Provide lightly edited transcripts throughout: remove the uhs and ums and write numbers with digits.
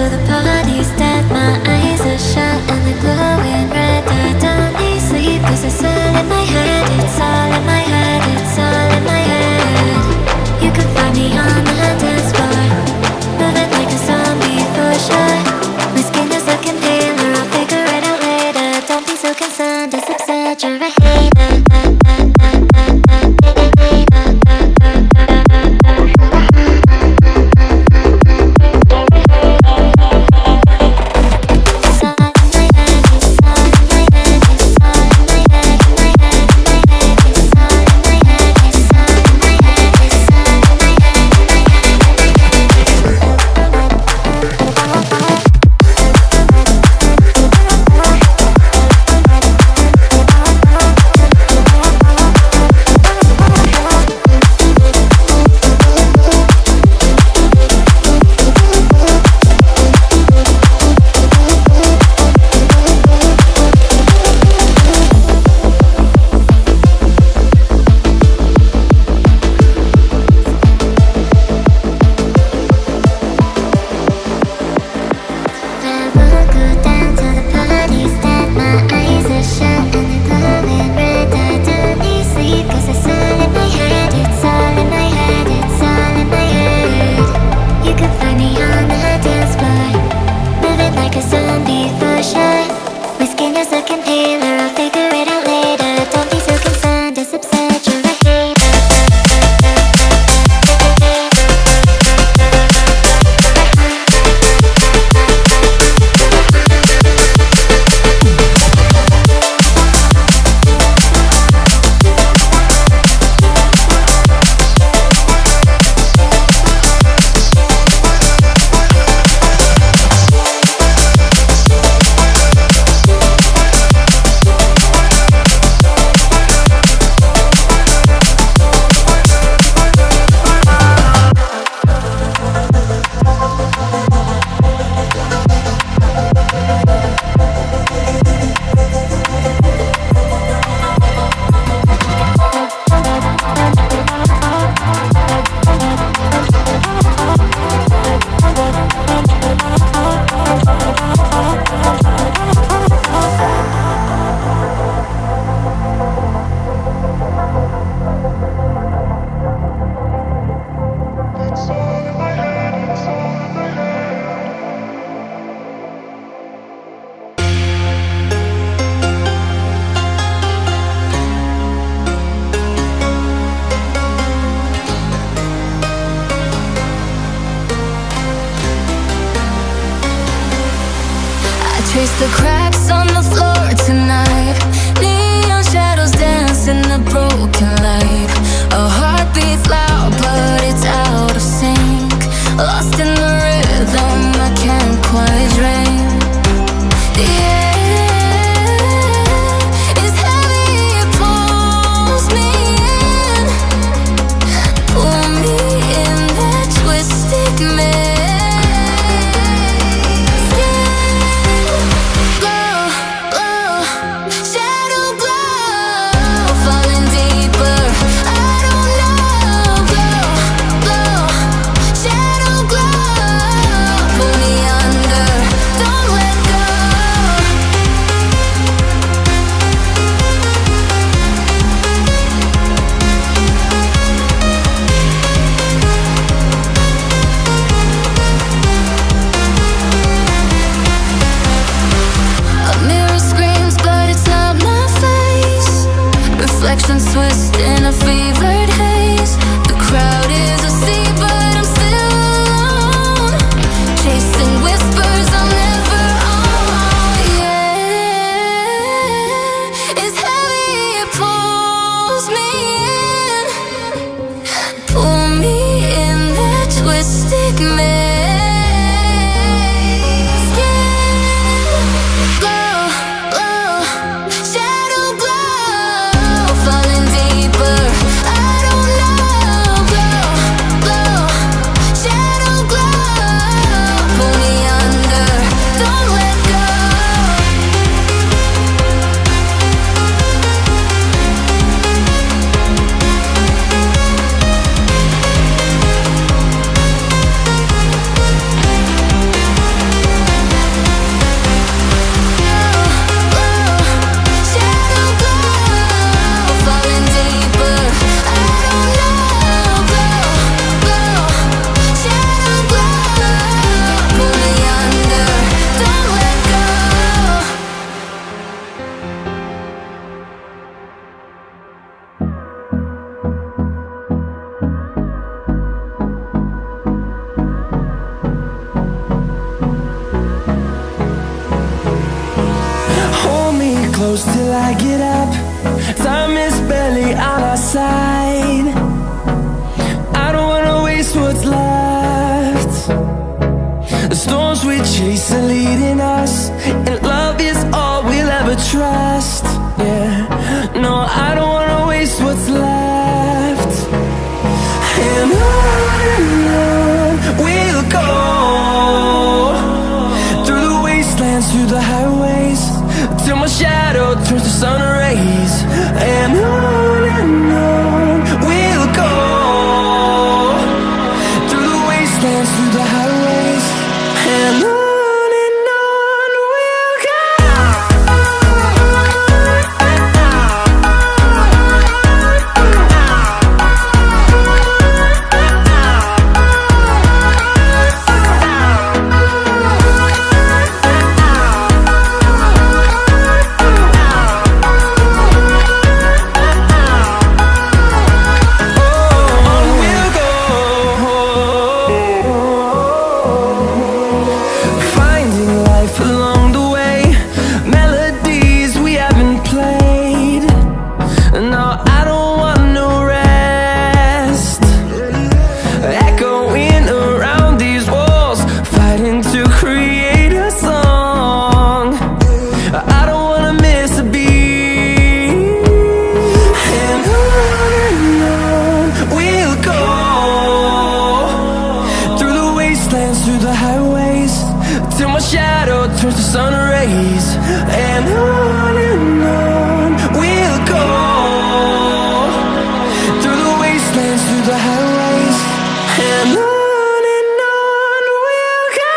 the party start. My eyes are shut and they're glowing red. I don't need sleep 'cause it's all in my head. It's all in my head, it's all in my head. You can find me on the dance floor, moving like a zombie for sure. My skin is looking paler, I'll figure it out later. Don't be so concerned, it's exaggerated. Trace the cracks on the floor tonight. Neon shadows dance in the broken light. A heart beats loud, but it's out of sync. Lost in the rhythm, I can't quite drink. The air is heavy, it pulls me in. Pull me in that twisted mist. Shadows I get up, time is barely on our side. I don't wanna waste what's left. The storms we chase are leading us, and love is all we'll ever trust. Yeah, no, I don't wanna waste what's left. And on we'll go, through the wastelands, through the highways, till my shadow turns to sun rays. And on we'll go, through the wastelands, through the highways, and on we'll go. Through the highways, till my shadow turns to sun rays. And on we'll go, through the wastelands, through the highways, and on we'll go.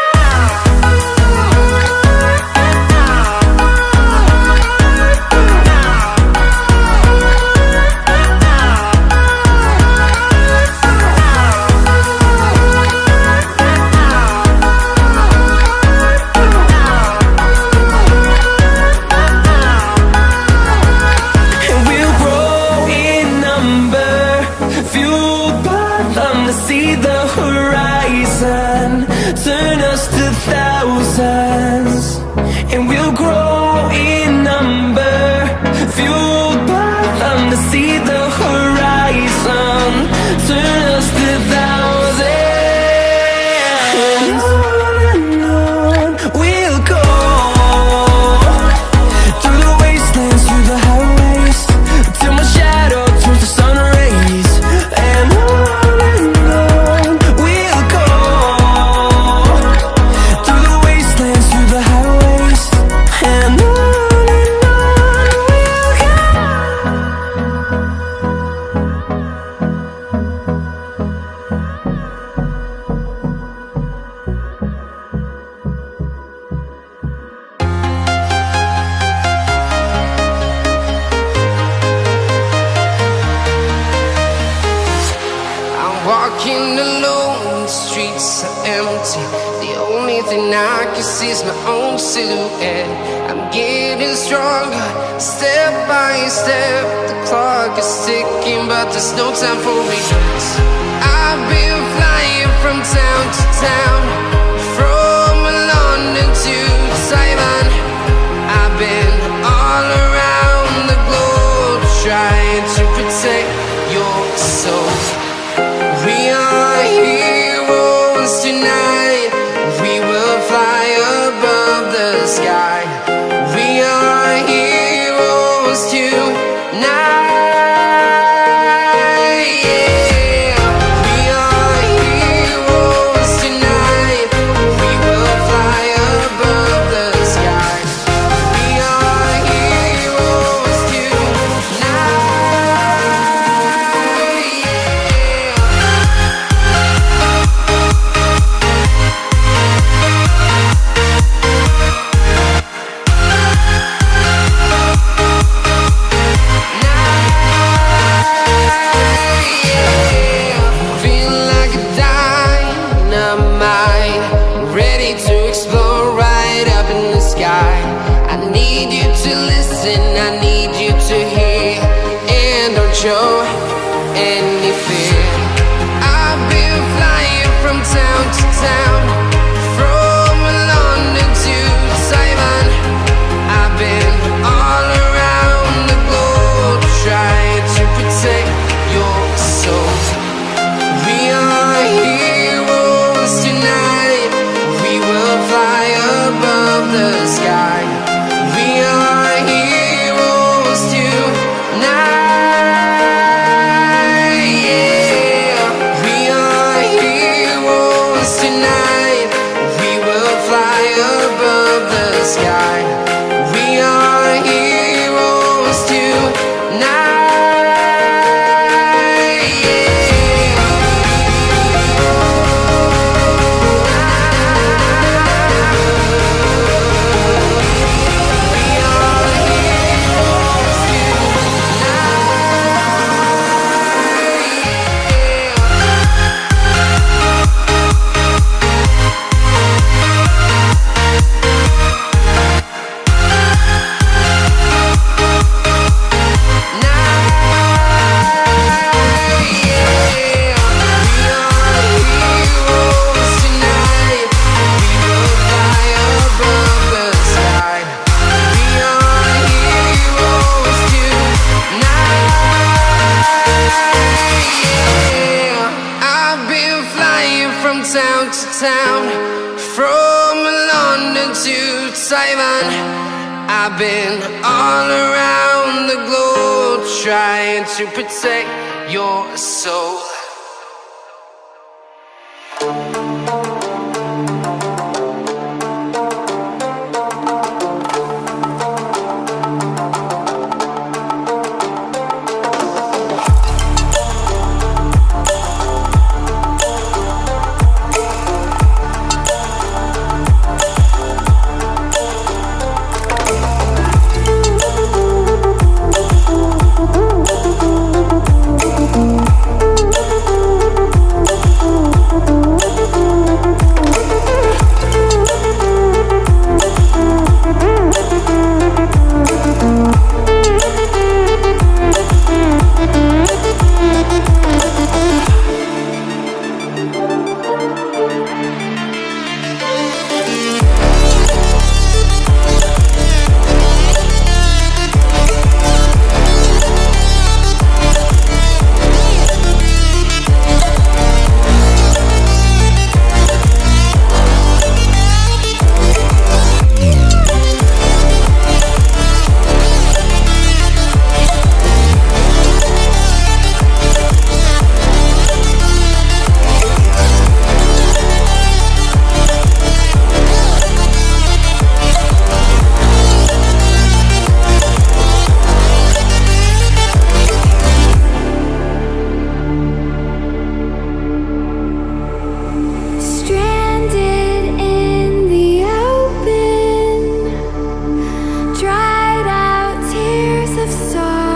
See the horizon, turn us to thousands, and we'll grow in number, fueled by them. To see the horizon, turn us to thousands, and on we'll go, through the wastelands, through the highways, till my shadow turns to sun rays. And on walking alone, the streets are empty. The only thing I can see is my own silhouette. I'm getting stronger, step by step. The clock is ticking, but there's no time for regrets. I've been flying from town to town, from London to Taiwan. I've been all around the globe, trying to protect your soul. We are heroes tonight. We will fly above the sky. We are heroes tonight. Yeah. We are heroes tonight. We will fly above the sky. We are heroes tonight. Show any fear. I've been flying from town to town, from London to Taiwan. I've been all around town to town, from London to Taiwan. I've been all around the globe trying to protect your soul. Dried out tears of sorrow.